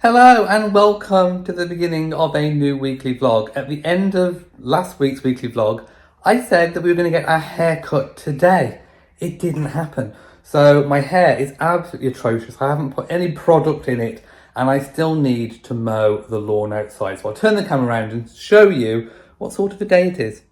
Hello and welcome to the beginning of a new weekly vlog. At the end of last week's weekly vlog, I said that we were going to get our hair cut today. It didn't happen. So my hair is absolutely atrocious. I haven't put any product in it and I still need to mow the lawn outside. So I'll turn the camera around and show you what sort of a day it is.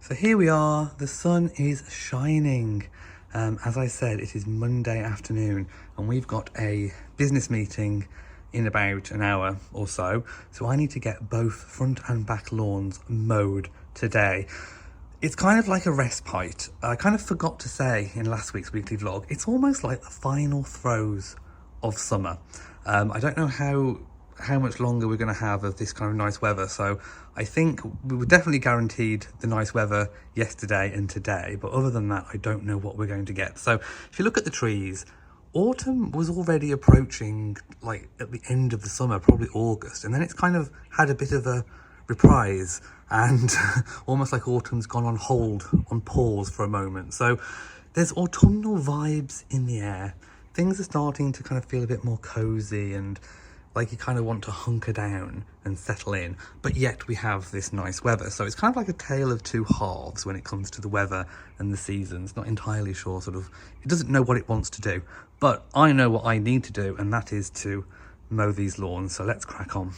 So here we are, the sun is shining. As I said, it is Monday afternoon and we've got a business meeting in about an hour or so. So I need to get both front and back lawns mowed today. It's kind of like a respite. I kind of forgot to say in last week's weekly vlog, it's almost like the final throes of summer. I don't know how much longer we're going to have of this kind of nice weather, so I think we were definitely guaranteed the nice weather yesterday and today, but other than that I don't know what we're going to get. So if you look at the trees, autumn was already approaching, like at the end of the summer, probably August, and then it's kind of had a bit of a reprise and almost like autumn's gone on hold, on pause for a moment. So there's autumnal vibes in the air. Things are starting to kind of feel a bit more cozy and like you kind of want to hunker down and settle in, but yet we have this nice weather. So it's kind of like a tale of two halves when it comes to the weather and the seasons. Not entirely sure, sort of, it doesn't know what it wants to do, but I know what I need to do, and that is to mow these lawns. So let's crack on.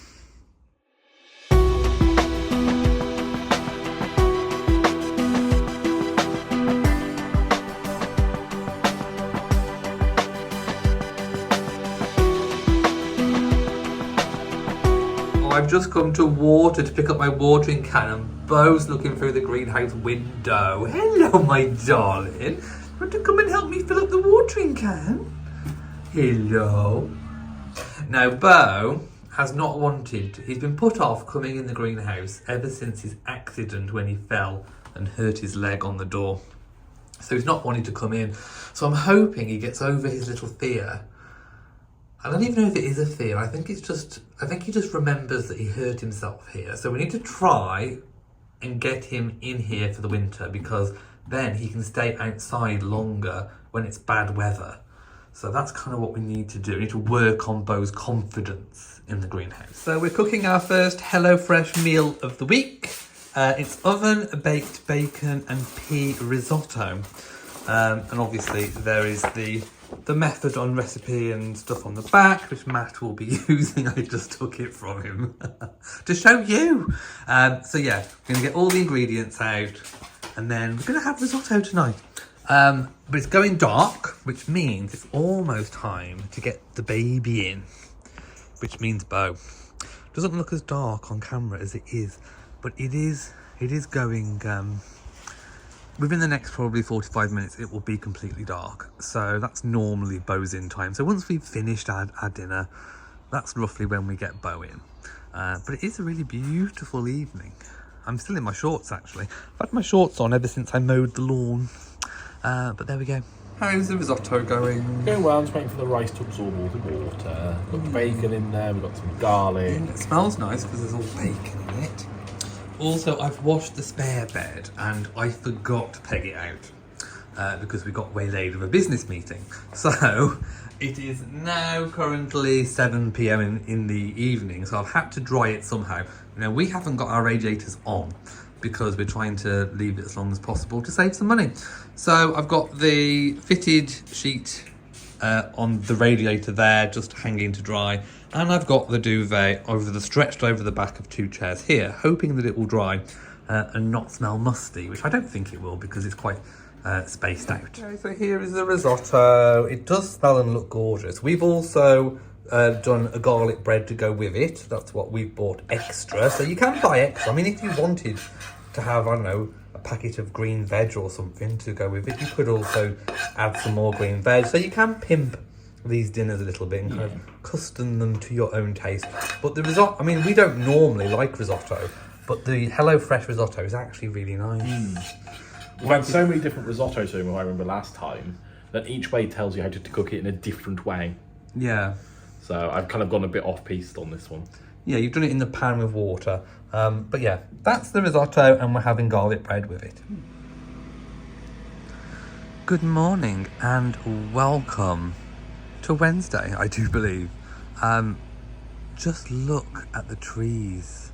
I've just come to water to pick up my watering can and Bo's looking through the greenhouse window. Hello, my darling. Want to come and help me fill up the watering can? Hello. Now, Bo has not wanted, he's been put off coming in the greenhouse ever since his accident when he fell and hurt his leg on the door. So he's not wanting to come in. So I'm hoping he gets over his little fear. I don't even know if it is a fear. I think he just remembers that he hurt himself here. So we need to try and get him in here for the winter, because then he can stay outside longer when it's bad weather. So that's kind of what we need to do. We need to work on Bo's confidence in the greenhouse. So we're cooking our first HelloFresh meal of the week. It's oven baked bacon and pea risotto. And obviously there is the method on recipe and stuff on the back, which Matt will be using. I just took it from him to show you. So yeah, we're gonna get all the ingredients out and then we're gonna have risotto tonight. But it's going dark, which means it's almost time to get the baby in, which means Bo. Doesn't look as dark on camera as it is, but it is going, within the next probably 45 minutes, it will be completely dark. So that's normally Bo's in time. So once we've finished our dinner, that's roughly when we get Bo in. But it is a really beautiful evening. I'm still in my shorts, actually. I've had my shorts on ever since I mowed the lawn. But there we go. How's the risotto going? Going well. I'm just waiting for the rice to absorb all the water. Got the bacon in there, we've got some garlic. It smells nice because there's all bacon in it. Also, I've washed the spare bed and I forgot to peg it out because we got waylaid with a business meeting. So it is now currently 7 p.m. in the evening, so I've had to dry it somehow. Now, we haven't got our radiators on because we're trying to leave it as long as possible to save some money. So I've got the fitted sheet on the radiator there, just hanging to dry. And I've got the duvet stretched over the back of two chairs here, hoping that it will dry and not smell musty, which I don't think it will because it's quite spaced out. Okay, so here is the risotto. It does smell and look gorgeous. We've also done a garlic bread to go with it. That's what we've bought extra. So you can buy extra. I mean, if you wanted to have, I don't know, a packet of green veg or something to go with it, you could also add some more green veg. So you can pimp these dinners a little bit and kind of custom them to your own taste. But the risotto, I mean, we don't normally like risotto, but the HelloFresh risotto is actually really nice. We've had so many different risottos, I remember last time, that each way tells you how to cook it in a different way. Yeah. So I've kind of gone a bit off-piste on this one. Yeah, you've done it in the pan with water. But yeah, that's the risotto and we're having garlic bread with it. Good morning and welcome to Wednesday, I do believe. Just look at the trees.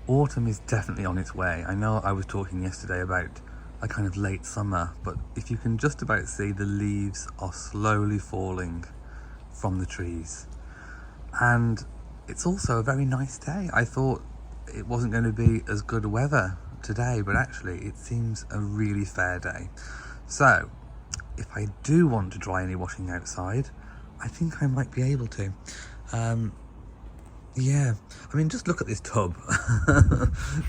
Autumn is definitely on its way. I know I was talking yesterday about a kind of late summer, but if you can just about see, the leaves are slowly falling from the trees. And it's also a very nice day. I thought it wasn't going to be as good weather today, but actually it seems a really fair day. So if I do want to dry any washing outside, I think I might be able to. Yeah, I mean, just look at this tub.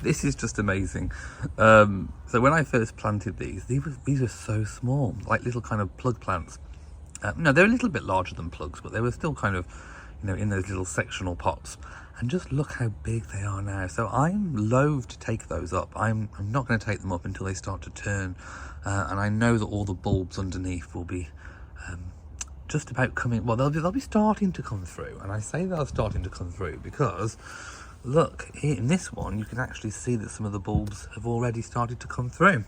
This is just amazing. So when I first planted these were so small, like little kind of plug plants. No, they're a little bit larger than plugs, but they were still kind of, you know, in those little sectional pots. And just look how big they are now. So I'm loath to take those up. I'm not going to take them up until they start to turn. And I know that all the bulbs underneath will be just about coming, well, they'll be starting to come through. And I say they're starting to come through because, look, here in this one, you can actually see that some of the bulbs have already started to come through.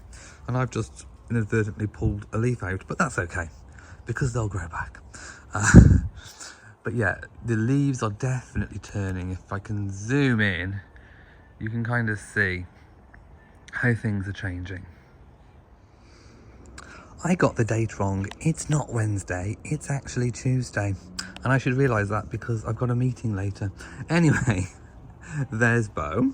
And I've just inadvertently pulled a leaf out, but that's okay, because they'll grow back. But yeah, the leaves are definitely turning. If I can zoom in, you can kind of see how things are changing. I got the date wrong. It's not Wednesday, it's actually Tuesday. And I should realise that because I've got a meeting later. Anyway, there's Bo.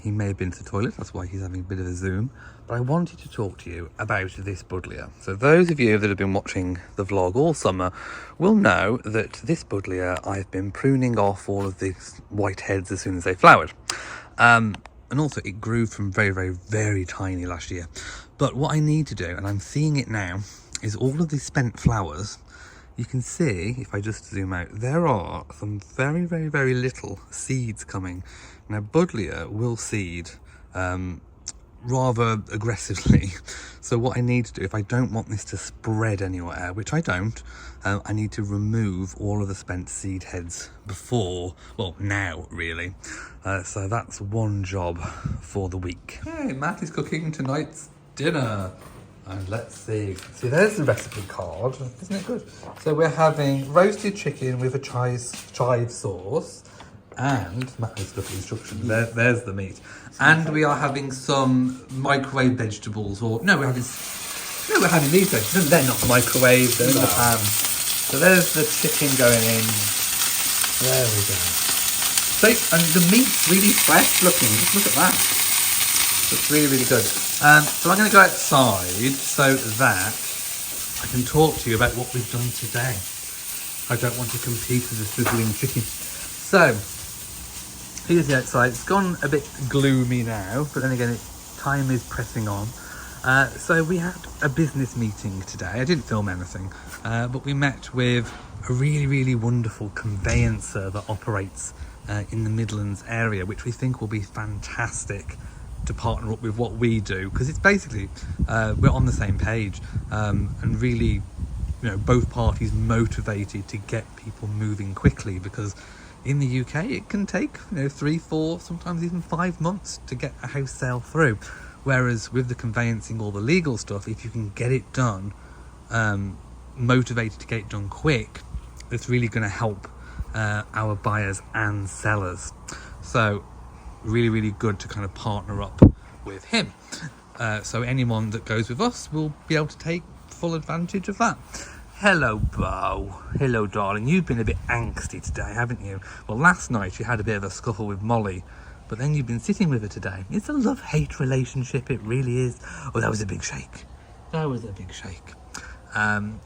He may have been to the toilet, that's why he's having a bit of a zoom. But I wanted to talk to you about this buddleia. So those of you that have been watching the vlog all summer will know that this buddleia, I've been pruning off all of these white heads as soon as they flowered. And also it grew from very, very, very tiny last year. But what I need to do, and I'm seeing it now, is all of these spent flowers. You can see, if I just zoom out, there are some very, very, very little seeds coming. Now, buddleia will seed rather aggressively. So what I need to do, if I don't want this to spread anywhere, which I don't, I need to remove all of the spent seed heads before, well, now really. So that's one job for the week. Hey, Matt is cooking tonight's dinner. And let's see, there's the recipe card, isn't it good? So we're having roasted chicken with a chive sauce, and Matt has got the instructions, there's the meat. And we are having some microwave vegetables, we're having these though. No, they're not microwave, they're in the pan. So there's the chicken going in, there we go. So, and the meat's really fresh looking, just look at that. Looks really, really good. So I'm going to go outside so that I can talk to you about what we've done today. I don't want to compete with the sizzling chicken. So, here's the outside. It's gone a bit gloomy now, but then again, time is pressing on. So we had a business meeting today. I didn't film anything, but we met with a really, really wonderful conveyancer that operates in the Midlands area, which we think will be fantastic to partner up with what we do, because it's basically we're on the same page, and really, you know, both parties motivated to get people moving quickly, because in the UK it can take, you know, 3, 4, sometimes even 5 months to get a house sale through, whereas with the conveyancing, all the legal stuff, if you can get it done, motivated to get it done quick, it's really going to help our buyers and sellers. So really, really good to kind of partner up with him. So anyone that goes with us will be able to take full advantage of that. Hello, Bo. Hello, darling. You've been a bit angsty today, haven't you? Well, last night you had a bit of a scuffle with Molly, but then you've been sitting with her today. It's a love-hate relationship, it really is. Oh, that was a big shake. That was a big shake.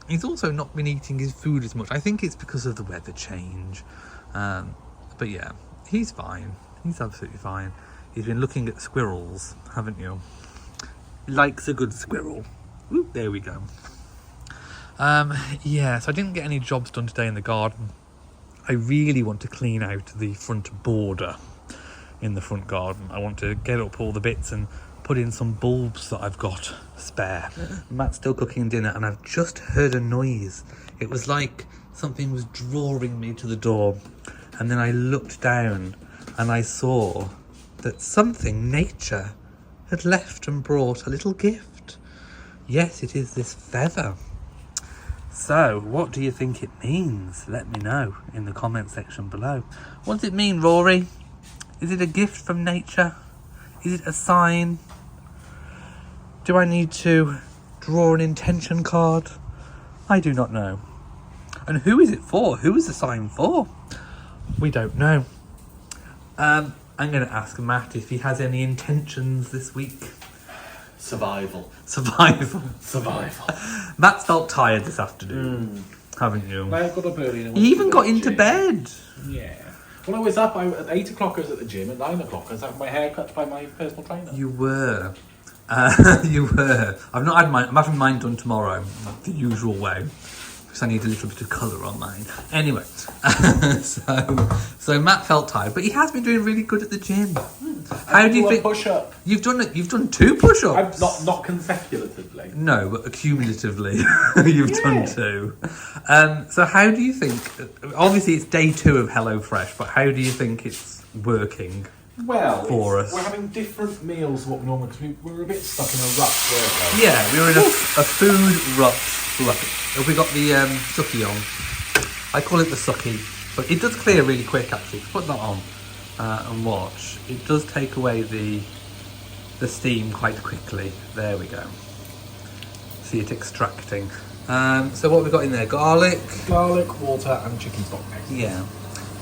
He's also not been eating his food as much. I think it's because of the weather change. But yeah, he's fine. He's absolutely fine. He's been looking at squirrels, haven't you? Likes a good squirrel. Ooh, there we go. Yeah, so I didn't get any jobs done today in the garden. I really want to clean out the front border in the front garden. I want to get up all the bits and put in some bulbs that I've got spare. Matt's still cooking dinner and I've just heard a noise. It was like something was drawing me to the door. And then I looked down and I saw that something, nature, had left and brought a little gift. Yes, it is this feather. So, what do you think it means? Let me know in the comment section below. What does it mean, Rory? Is it a gift from nature? Is it a sign? Do I need to draw an intention card? I do not know. And who is it for? Who is the sign for? We don't know. I'm going to ask Matt if he has any intentions this week. Survival. Matt's felt tired this afternoon, haven't you? I got up early. You even got into bed. Yeah. When I was up, at 8 o'clock I was at the gym, at 9 o'clock I was having my hair cut by my personal trainer. You were. You were. I've not had mine. I'm having mine done tomorrow, the usual way, because I need a little bit of colour on mine. Anyway, so Matt felt tired, but he has been doing really good at the gym. How do you think? Push up. You've done 2 push-ups. Not consecutively. No, but accumulatively, you've done 2. So how do you think? Obviously, it's day 2 of HelloFresh, but how do you think it's working? Well, for us. We're having different meals than what we normally, because we were a bit stuck in a rut, weren't we? Yeah, we were in a food rut. We got the sucky on. I call it the sucky, but it does clear really quick actually. Put that on and watch. It does take away the steam quite quickly. There we go. See it extracting. So what have we got in there? Garlic, water, and chicken stock mix. Yeah.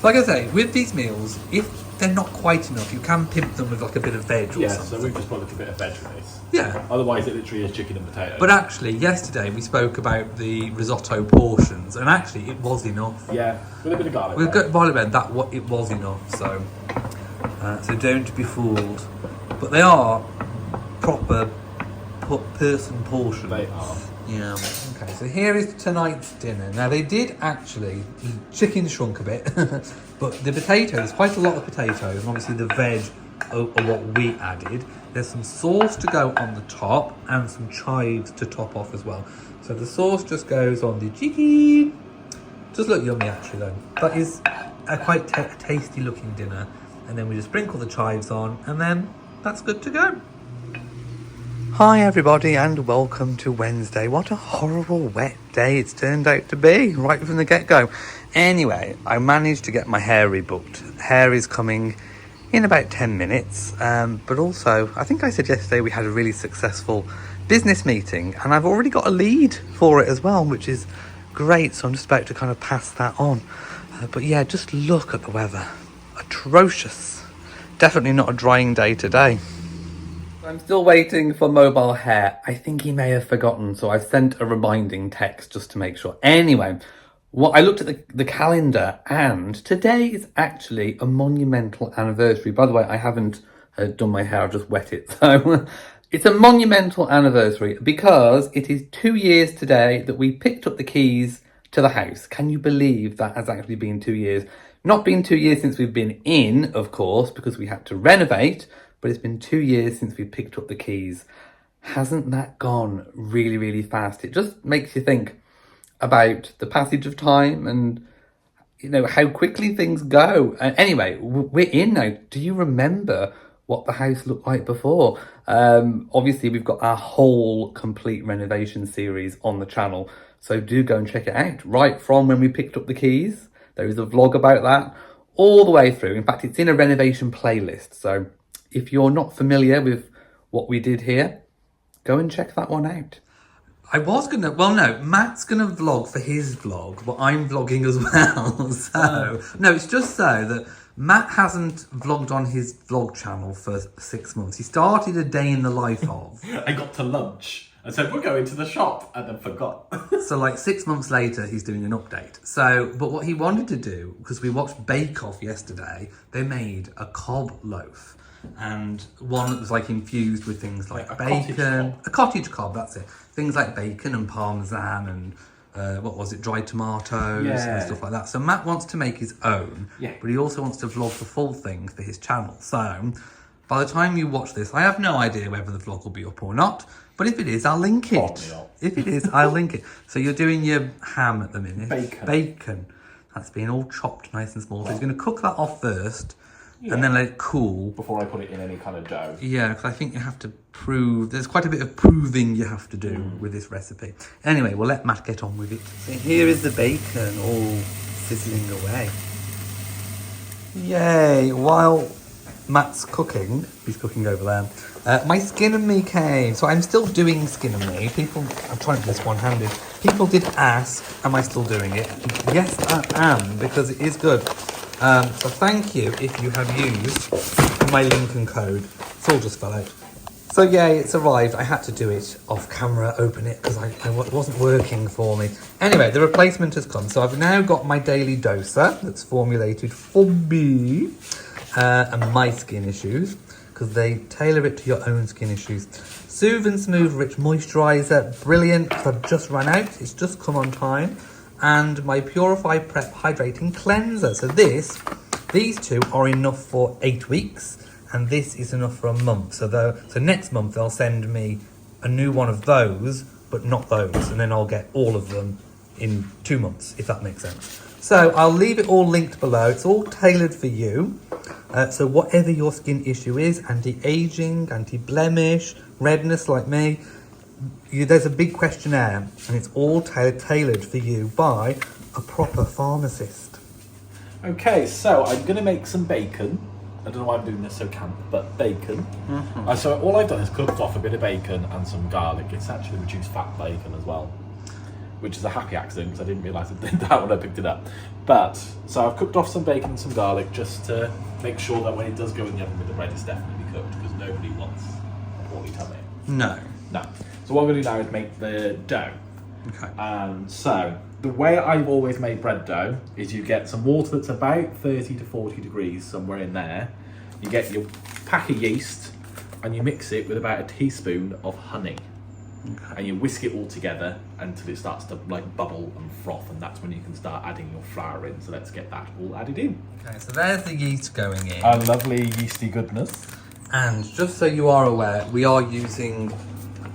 Like I say, with these meals, if they're not quite enough, you can pimp them with like a bit of veg or Yeah, something. so we've just put a little bit of veg in this. Yeah. Otherwise it literally is chicken and potato. But actually, yesterday we spoke about the risotto portions, and actually it was enough. Yeah, with a bit of garlic. With garlic bread, it was enough. So don't be fooled. But they are proper person portions. They are. Yeah. Okay. So here is tonight's dinner. Now they did actually, the chicken shrunk a bit, but the potatoes, quite a lot of potatoes, and obviously the veg are what we added. There's some sauce to go on the top and some chives to top off as well. So the sauce just goes on the chicken. Does look yummy actually though. That is a quite tasty looking dinner. And then we just sprinkle the chives on, and then that's good to go. Hi everybody and welcome to Wednesday. What a horrible wet day it's turned out to be right from the get-go. Anyway, I managed to get my hair rebooked. Hair is coming in about 10 minutes. But also, I think I said yesterday we had a really successful business meeting, and I've already got a lead for it as well, which is great. So I'm just about to kind of pass that on. But yeah, just look at the weather. Atrocious. Definitely not a drying day today. I'm still waiting for mobile hair. I think he may have forgotten, so I've sent a reminding text just to make sure. Anyway, I looked at the calendar, and today is actually a monumental anniversary. By the way, I haven't done my hair, I've just wet it. So it's a monumental anniversary because it is 2 years today that we picked up the keys to the house. Can you believe that has actually been 2 years? Not been 2 years since we've been in, of course, because we had to renovate, but it's been 2 years since we picked up the keys. Hasn't that gone really, really fast? It just makes you think about the passage of time and, you know, how quickly things go. Anyway, we're in now. Do you remember what the house looked like before? Obviously, we've got our whole complete renovation series on the channel, so do go and check it out. Right from when we picked up the keys, there is a vlog about that, all the way through. In fact, it's in a renovation playlist, so if you're not familiar with what we did here, go and check that one out. I was gonna, well no, Matt's gonna vlog for his vlog, but I'm vlogging as well. So, no, it's just so that Matt hasn't vlogged on his vlog channel for 6 months. He started a day in the life of. I got to lunch and said, we're going to the shop, and then forgot. So like 6 months later, he's doing an update. So, but what he wanted to do, because we watched Bake Off yesterday, they made a cob loaf. And one that was like infused with things like bacon, a cottage cob, that's it. Things like bacon and parmesan and what was it, dried tomatoes and stuff like that. So Matt wants to make his own, but he also wants to vlog the full thing for his channel. So by the time you watch this, I have no idea whether the vlog will be up or not, but if it is, I'll link it. If it is, I'll link it. So you're doing your ham at the minute. Bacon. That's being all chopped nice and small. So he's going to cook that off first. and then let it cool. Before I put it in any kind of dough. Yeah, because I think you have to prove, there's quite a bit of proving you have to do with this recipe. Anyway, we'll let Matt get on with it. So here is the bacon all sizzling away. Yay, while Matt's cooking, he's cooking over there, my Skin and Me came. So I'm still doing Skin and Me. I'm trying to do this one-handed. People did ask, am I still doing it? Yes, I am, because it is good. So thank you if you have used my link and code. It's all just fell out. So yay, it's arrived. I had to do it off camera, open it, because it wasn't working for me. Anyway, the replacement has come. So I've now got my daily doser that's formulated for me and my skin issues, because they tailor it to your own skin issues. Soothe and Smooth Rich Moisturiser, brilliant, because I've just run out. It's just come on time. And my Purify Prep Hydrating Cleanser. So these two are enough for 8 weeks, and this is enough for a month. So next month they'll send me a new one of those, but not those, and then I'll get all of them in 2 months, if that makes sense. So I'll leave it all linked below. It's all tailored for you. So whatever your skin issue is, anti-aging, anti-blemish, redness like me, there's a big questionnaire, and it's all tailored for you by a proper pharmacist. Okay, so I'm going to make some bacon. I don't know why I'm doing this so camp, but bacon. So all I've done is cooked off a bit of bacon and some garlic. It's actually reduced fat bacon as well, which is a happy accident because I didn't realise it did that when I picked it up. But, so I've cooked off some bacon and some garlic just to make sure that when it does go in the oven with the bread, it's definitely cooked, because nobody wants a poorly tummy. No. So what I'm going to do now is make the dough. Okay. And so the way I've always made bread dough is you get some water that's about 30 to 40 degrees, somewhere in there. You get your pack of yeast and you mix it with about a teaspoon of honey. Okay. And you whisk it all together until it starts to like bubble and froth, and that's when you can start adding your flour in. So let's get that all added in. Okay, so there's the yeast going in. Our lovely yeasty goodness. And just so you are aware, we are using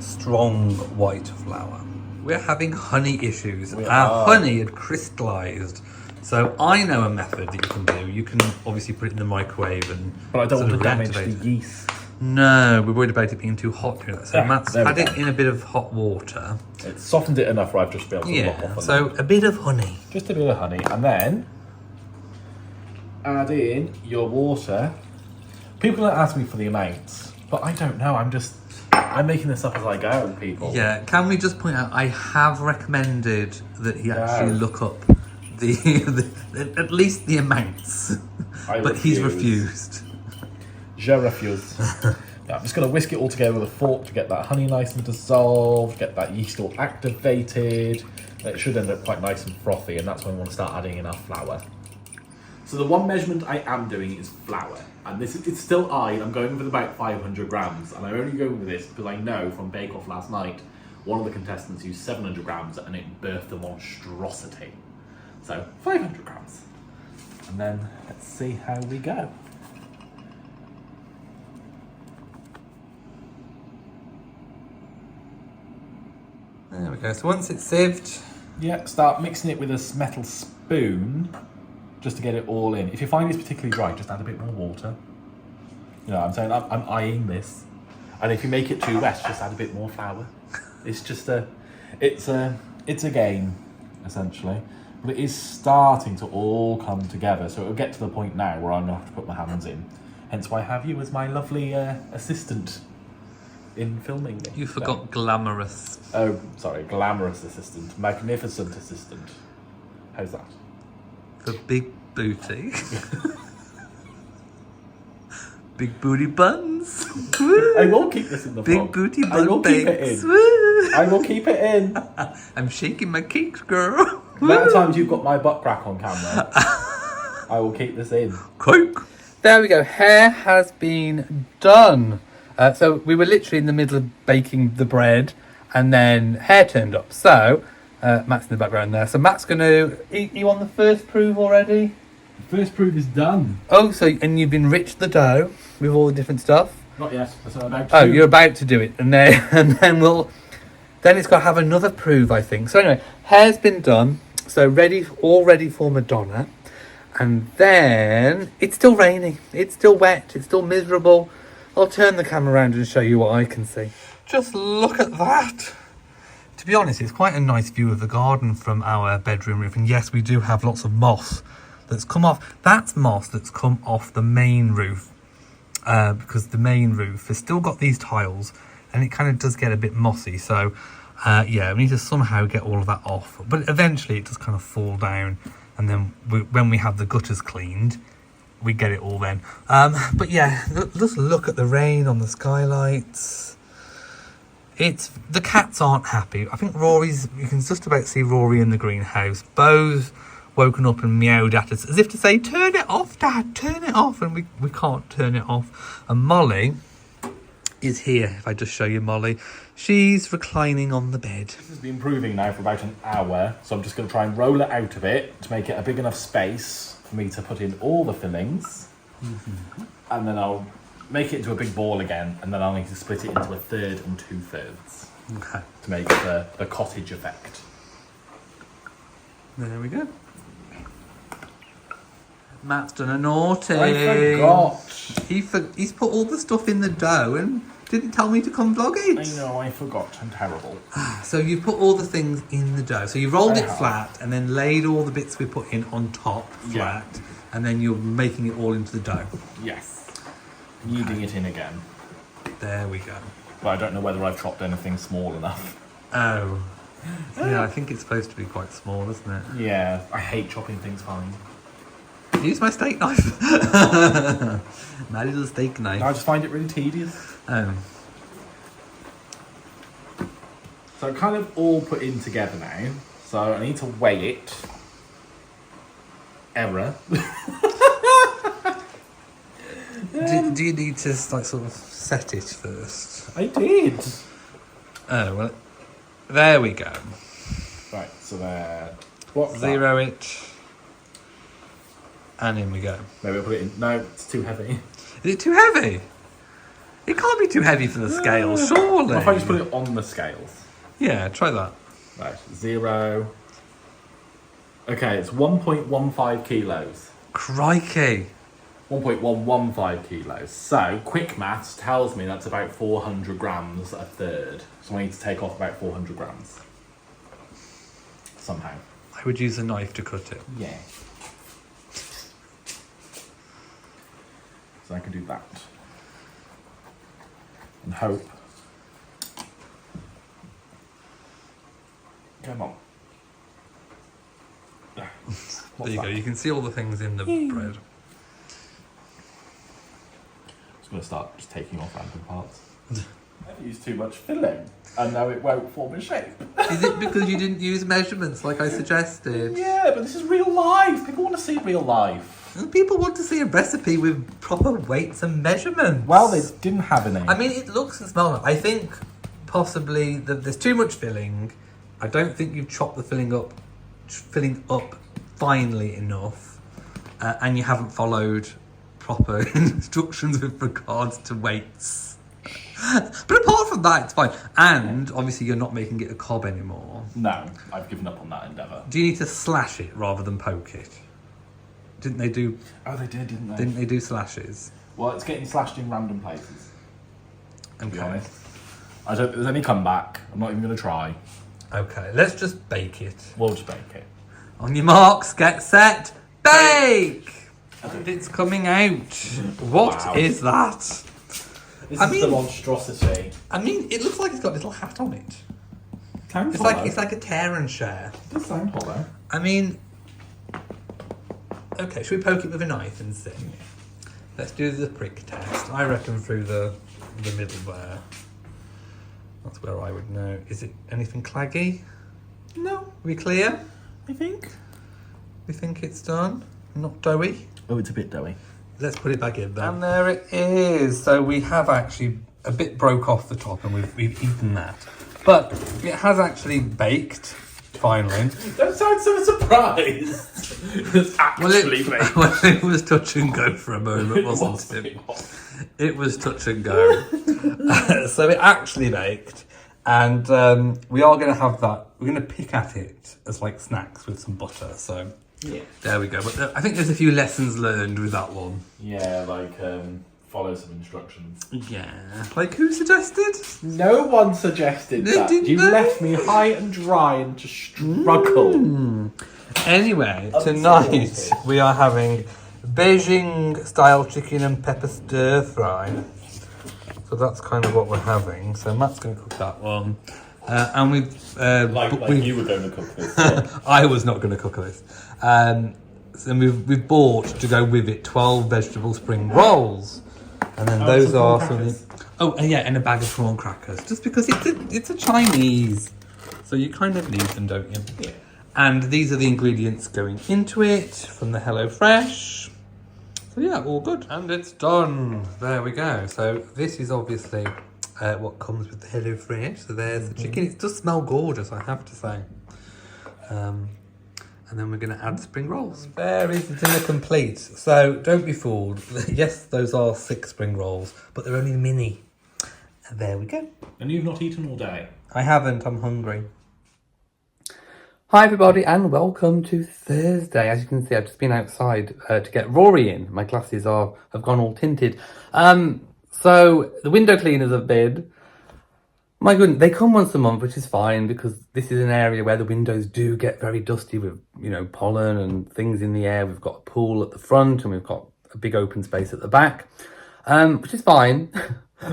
strong white flour. We're having honey issues. Our honey had crystallized. So I know a method that you can do. You can obviously put it in the microwave and But I don't want to damage reactivate the yeast. No, we're worried about it being too hot. So Matt's there we had go. it in a bit of hot water. It's softened it enough where I've just been able to lock off on so a bit of honey. Just a bit of honey, and then add in your water. People don't ask me for the amounts, but I don't know. I'm making this up as I go, people. Yeah, can we just point out, I have recommended that he actually look up the at least the amounts, but he's refused. Je refuse. Yeah, I'm just going to whisk it all together with a fork to get that honey nice and dissolved, get that yeast all activated. It should end up quite nice and frothy, and that's when we want to start adding in our flour. So the one measurement I am doing is flour, and it's still I'm going with about 500 grams, and I'm only going with this because I know from Bake Off last night, one of the contestants used 700 grams, and it birthed a monstrosity. So 500 grams, and then let's see how we go. There we go. So once it's sieved, yeah, start mixing it with a metal spoon just to get it all in. If you find it's particularly dry, just add a bit more water. You know, I'm saying I'm eyeing this, and if you make it too wet, just add a bit more flour. It's just it's a game essentially, but it is starting to all come together. So it'll get to the point now where I'm gonna have to put my hands in. Hence why I have you as my lovely assistant in filming me. You forgot glamorous. Oh, sorry, glamorous assistant, magnificent assistant. How's that? For big booty. Big booty buns. I will keep this in the Big vlog. booty I will bun keep it bakes. in. I will keep it in. I'm shaking my cakes, girl. The amount of times you've got my butt crack on camera, I will keep this in. Coke. There we go. Hair has been done. So we were literally in the middle of baking the bread, and then hair turned up. So Matt's in the background there. So Matt's going to... You on the first prove already? The first proof is done. Oh, and you've enriched the dough with all the different stuff? Not yet. That's what I'm about to Oh, do. you're about to do it, and then then it's got to have another prove, I think. So anyway, hair's been done, so all ready for Madonna. And then it's still raining, it's still wet, it's still miserable. I'll turn the camera around and show you what I can see. Just look at that. To be honest, it's quite a nice view of the garden from our bedroom roof. And yes, we do have lots of moss that's come off. That's moss that's come off the main roof. Because the main roof has still got these tiles and it kind of does get a bit mossy. So yeah, we need to somehow get all of that off. But eventually it does kind of fall down. And then when we have the gutters cleaned, we get it all then. But yeah, just look at the rain on the skylights. The cats aren't happy. I think you can just about see Rory in the greenhouse. Bo's woken up and meowed at us as if to say, turn it off, Dad, turn it off. And we can't turn it off. And Molly is here. If I just show you Molly, she's reclining on the bed. This has been proving now for about an hour, so I'm just going to try and roll it out of it to make it a big enough space for me to put in all the fillings. And then I'll make it into a big ball again, and then I'll need to split it into 1/3 and 2/3 to make the cottage effect. There we go. Matt's done a naughty. I forgot. He's put all the stuff in the dough and didn't tell me to come vlog it. I know, I forgot. I'm terrible. So you've put all the things in the dough. So you rolled it flat and then laid all the bits we put in on top flat. Yeah. And then you're making it all into the dough. Yes. Kneading it in again. There we go. But I don't know whether I've chopped anything small enough. Oh. Yeah, I think it's supposed to be quite small, isn't it? Yeah, I hate chopping things fine. Use my steak knife. My little steak knife. I just find it really tedious. Oh. So kind of all put in together now. So I need to weigh it. Error. do you need to like sort of set it first? I did. Oh, well, there we go. Right, so there. What's Zero it. And in we go. Maybe I'll put it in. No, it's too heavy. Is it too heavy? It can't be too heavy for the scales, surely. What if I just put it on the scales? Yeah, try that. Right, 0. Okay, it's 1.15 kilos. Crikey. 1.115 kilos. So, quick maths tells me that's about 400 grams 1/3. So I need to take off about 400 grams. Somehow. I would use a knife to cut it. Yeah. So I can do that. And hope. Come on. There you go. You can see all the things in the bread. I'm going to start just taking off random parts. I've used too much filling, and now it won't form a shape. Is it because you didn't use measurements like I suggested? Yeah, but this is real life. People want to see real life. And people want to see a recipe with proper weights and measurements. Well, they didn't have any. I mean, it looks and smells. I think possibly there's too much filling. I don't think you've chopped the filling up finely enough, and you haven't followed proper instructions with regards to weights. But apart from that, it's fine. And obviously, you're not making it a cob anymore. No, I've given up on that endeavour. Do you need to slash it rather than poke it? Didn't they do? Oh, they did, didn't they? Didn't they do slashes? Well, it's getting slashed in random places. To be Okay. honest, I don't think there's any comeback. I'm not even going to try. Okay, let's just bake it. We'll just bake it. On your marks, get set, bake! And it's coming out. What is that? This is the monstrosity. I mean, it looks like it's got a little hat on it. Sounds It's hollow. like a tear and share. It does sound hollow. I mean, okay, should we poke it with a knife and see? Let's do the prick test. I reckon through the middle there. That's where I would know. Is it anything claggy? No. Are we clear? I think. We think it's done? Not doughy? Oh, it's a bit doughy. Let's put it back in then. And there it is. So we have actually a bit broke off the top and we've eaten that. But it has actually baked, finally. Don't sound so surprised. It's actually baked. Well, it was touch and go for a moment, wasn't it? It was touch and go. So it actually baked. And we are going to have that. We're going to pick at it as like snacks with some butter. So Yeah. There we go. But I think there's a few lessons learned with that one. Yeah, like follow some instructions. Yeah. Like who suggested? No one suggested that. Didn't You they? left me high and dry and to struggle. Anyway, Up tonight sorted. we are having Beijing style chicken and pepper stir fry. So that's kind of what we're having. So Matt's going to cook that one. And we've... Like you were going to cook this. Yeah. I was not going to cook this. So we've bought to go with it 12 vegetable spring rolls. And then those some are prawn something... crackers. Oh, and yeah, and a bag of prawn crackers. Just because it's a Chinese. So you kind of need them, don't you? Yeah. And these are the ingredients going into it from the HelloFresh. So yeah, all good. And it's done. There we go. So this is obviously what comes with the HelloFresh. So there's the chicken. It does smell gorgeous, I have to say. And then we're going to add spring rolls. There is the dinner complete. So don't be fooled. Yes, those are 6 spring rolls, but they're only mini. And there we go. And you've not eaten all day. I haven't. I'm hungry. Hi everybody and welcome to Thursday. As you can see, I've just been outside to get Rory in. My glasses have gone all tinted. So the window cleaners have been. My goodness, they come once a month, which is fine because this is an area where the windows do get very dusty with, you know, pollen and things in the air. We've got a pool at the front and we've got a big open space at the back, which is fine.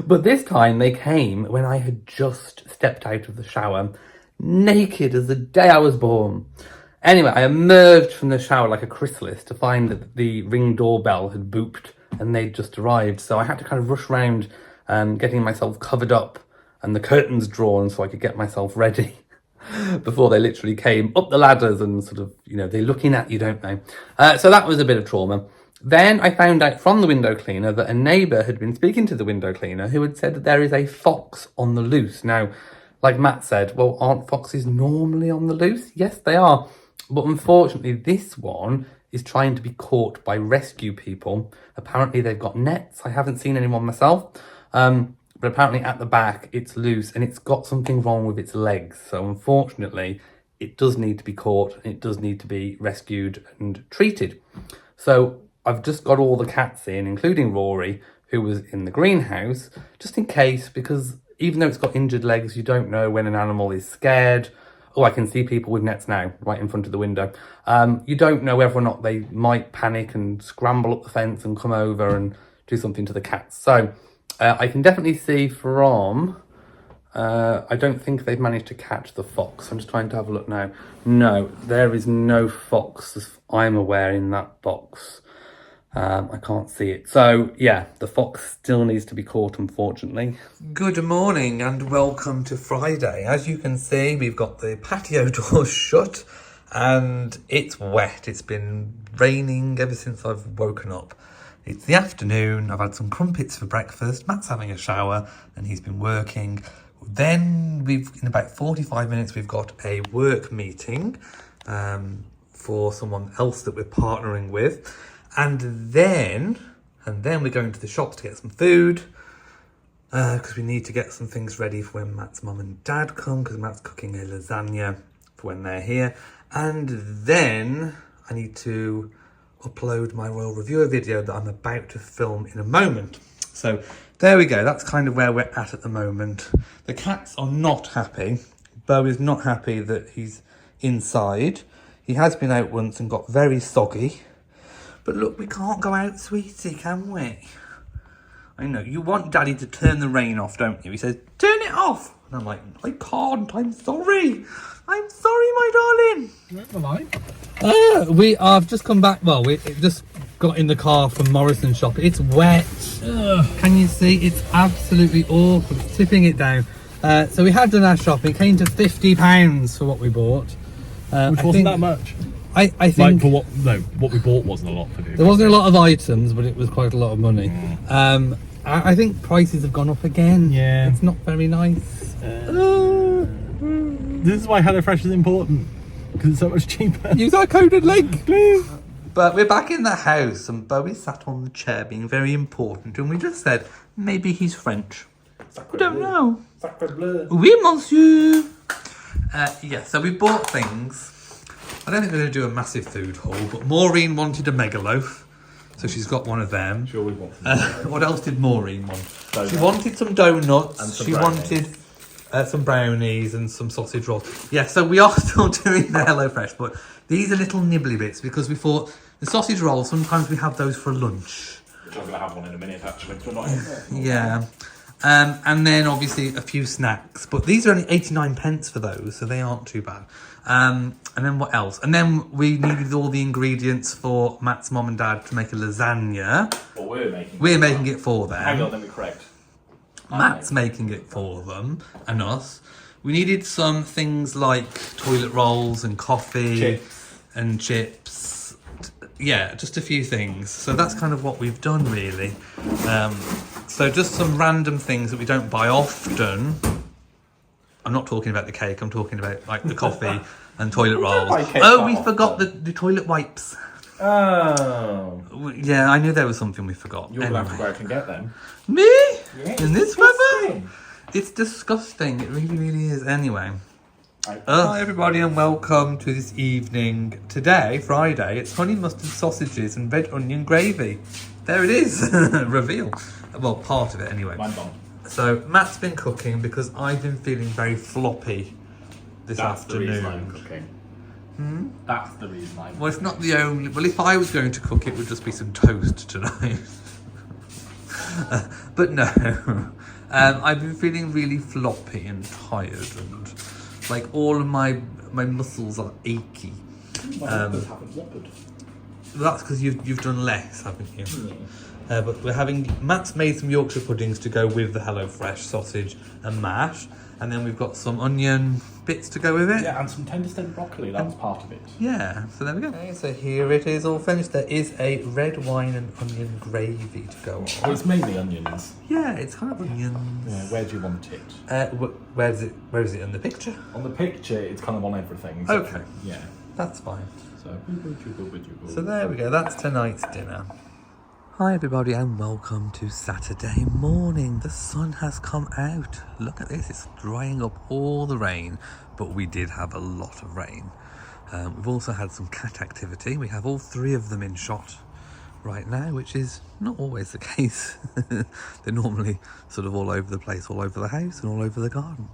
But this time they came when I had just stepped out of the shower, naked as the day I was born. Anyway, I emerged from the shower like a chrysalis to find that the Ring doorbell had booped and they'd just arrived. So I had to kind of rush around getting myself covered up and the curtains drawn so I could get myself ready before they literally came up the ladders and sort of, you know, they're looking at you, don't they? So that was a bit of trauma. Then I found out from the window cleaner that a neighbour had been speaking to the window cleaner who had said that there is a fox on the loose. Now, like Matt said, well, aren't foxes normally on the loose? Yes, they are. But unfortunately, this one is trying to be caught by rescue people. Apparently, they've got nets. I haven't seen anyone myself. But apparently at the back, it's loose and it's got something wrong with its legs. So unfortunately, it does need to be caught and it does need to be rescued and treated. So I've just got all the cats in, including Rory, who was in the greenhouse, just in case, because even though it's got injured legs, you don't know when an animal is scared. Oh, I can see people with nets now, right in front of the window. You don't know whether or not they might panic and scramble up the fence and come over and do something to the cats. So I can definitely see from... I don't think they've managed to catch the fox. I'm just trying to have a look now. No, there is no fox, as I'm aware, in that box. I can't see it. So, yeah, the fox still needs to be caught, unfortunately. Good morning and welcome to Friday. As you can see, we've got the patio doors shut and it's wet. It's been raining ever since I've woken up. It's the afternoon. I've had some crumpets for breakfast. Matt's having a shower and he's been working. Then in about 45 minutes, we've got a work meeting for someone else that we're partnering with. And then we're going to the shops to get some food because we need to get some things ready for when Matt's mum and dad come, because Matt's cooking a lasagna for when they're here. And then I need to upload my Royal Reviewer video that I'm about to film in a moment. So there we go. That's kind of where we're at the moment. The cats are not happy. Beau is not happy that he's inside. He has been out once and got very soggy. But look, we can't go out, sweetie, can we? I know, you want Daddy to turn the rain off, don't you? He says, turn it off. And I'm like, I can't, I'm sorry. I'm sorry, my darling. Never mind. We have just come back, well, we just got in the car from Morrison shop. It's wet. Ugh. Can you see? It's absolutely awful. It's tipping it down. So we have done our shopping. It came to £50 for what we bought. Which wasn't that much. I think... Like for what we bought wasn't a lot for you. There wasn't a lot of items, but it was quite a lot of money. I think prices have gone up again. Yeah. It's not very nice. This is why HelloFresh is important, because it's so much cheaper. Use our coded link, please. But we're back in the house and Beau is sat on the chair being very important and we just said, maybe he's French. I don't know. Sacre bleu. Oui, monsieur. Yeah, so we bought things I don't think we're going to do a massive food haul, but Maureen wanted a mega loaf, so she's got one of them. She always wants What else did Maureen want? Donuts. She wanted some donuts. And some she brownies. wanted some brownies and some sausage rolls. Yeah, so we are still doing the HelloFresh, but these are little nibbly bits because we thought the sausage rolls, sometimes we have those for lunch. Which I'm going to have one in a minute, actually. We're not in there. Yeah. And then obviously a few snacks, but these are only 89 pence for those, so they aren't too bad. And then what else? And then we needed all the ingredients for Matt's mom and dad to make a lasagna. Well, we're making We're making it for them. Hang on, let me correct. Matt's making it for them and us. We needed some things like toilet rolls and coffee Chips. and chips. Yeah, just a few things. So that's kind of what we've done, really. So just some random things that we don't buy often. I'm not talking about the cake. I'm talking about like the coffee and toilet rolls. buy cake Oh, we often. forgot the toilet wipes. Oh. Yeah, I knew there was something we forgot. You're going to have to go out and get them. Me? Yeah, In this disgusting. weather? It's disgusting. It really, really is. Anyway. Right. Hi everybody and welcome to this evening. Today, Friday, it's honey mustard sausages and red onion gravy. There it is. Reveal. Well, part of it anyway. Mine's on. So Matt's been cooking because I've been feeling very floppy this That's the afternoon. reason I'm cooking. That's the reason I'm Well, it's not the only. Well, if I was going to cook, it would just be some toast tonight. But no, I've been feeling really floppy and tired, and like all of my muscles are achy. My numbers haven't whoppered. That's because you've done less, haven't you? But we're having Matt's made some Yorkshire puddings to go with the HelloFresh sausage and mash, and then we've got some onion bits to go with it. Yeah, and some tender stem broccoli, that was part of it. Yeah, so there we go. Okay, so here it is all finished. There is a red wine and onion gravy to go Oh, on. it's mainly onions. Yeah, it's kind of onions. Yeah, where do you want it? Where is it? Where is it in the picture? On the picture, it's kind of on everything. So, Okay. Yeah. That's fine. So, So there we go. That's tonight's dinner. Hi everybody and welcome to Saturday morning. The sun has come out. Look at this, it's drying up all the rain, but we did have a lot of rain. We've also had some cat activity. We have all three of them in shot right now, which is not always the case. They're normally sort of all over the place, all over the house and all over the garden.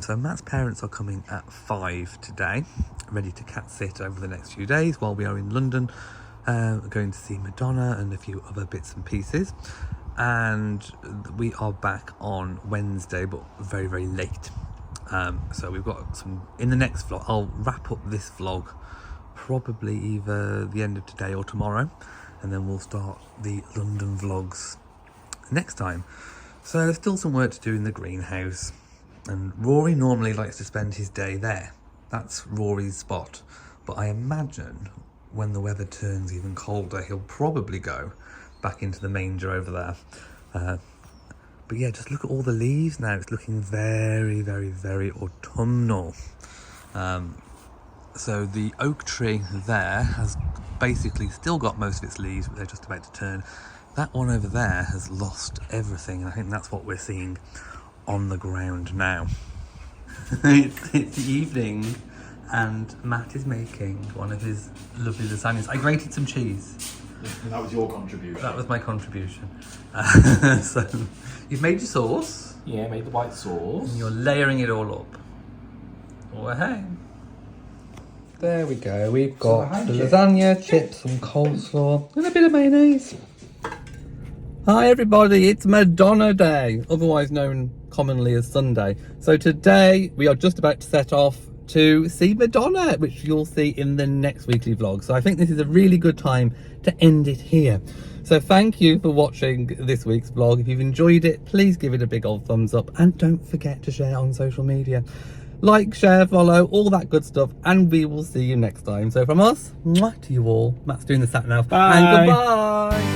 So Matt's parents are coming at 5 today, ready to cat sit over the next few days while we are in London. Going to see Madonna and a few other bits and pieces, and we are back on Wednesday, but very, very late. So we've got some in the next vlog. I'll wrap up this vlog probably either the end of today or tomorrow, and then we'll start the London vlogs next time. So there's still some work to do in the greenhouse, and Rory normally likes to spend his day there. That's Rory's spot, but I imagine when the weather turns even colder, he'll probably go back into the manger over there. But yeah, just look at all the leaves now. It's looking very, very, very autumnal. So the oak tree there has basically still got most of its leaves, but they're just about to turn. That one over there has lost everything, and I think that's what we're seeing on the ground now. It's the evening, and Matt is making one of his lovely lasagnas. I grated some cheese. That was your contribution. That was my contribution. So you've made your sauce. Yeah, made the white sauce. And you're layering it all up. Oh, hey. There we go. We've got hi, the Jim. lasagna, chips, some coleslaw, and a bit of mayonnaise. Hi everybody, it's Madonna Day, otherwise known commonly as Sunday. So today we are just about to set off to see Madonna, which you'll see in the next weekly vlog. So I think this is a really good time to end it here. So thank you for watching this week's vlog. If you've enjoyed it, please give it a big old thumbs up, and don't forget to share on social media. Like, share, follow, all that good stuff, and we will see you next time. So from us, mwah, to you all. Matt's doing the sat nav. Bye. And goodbye.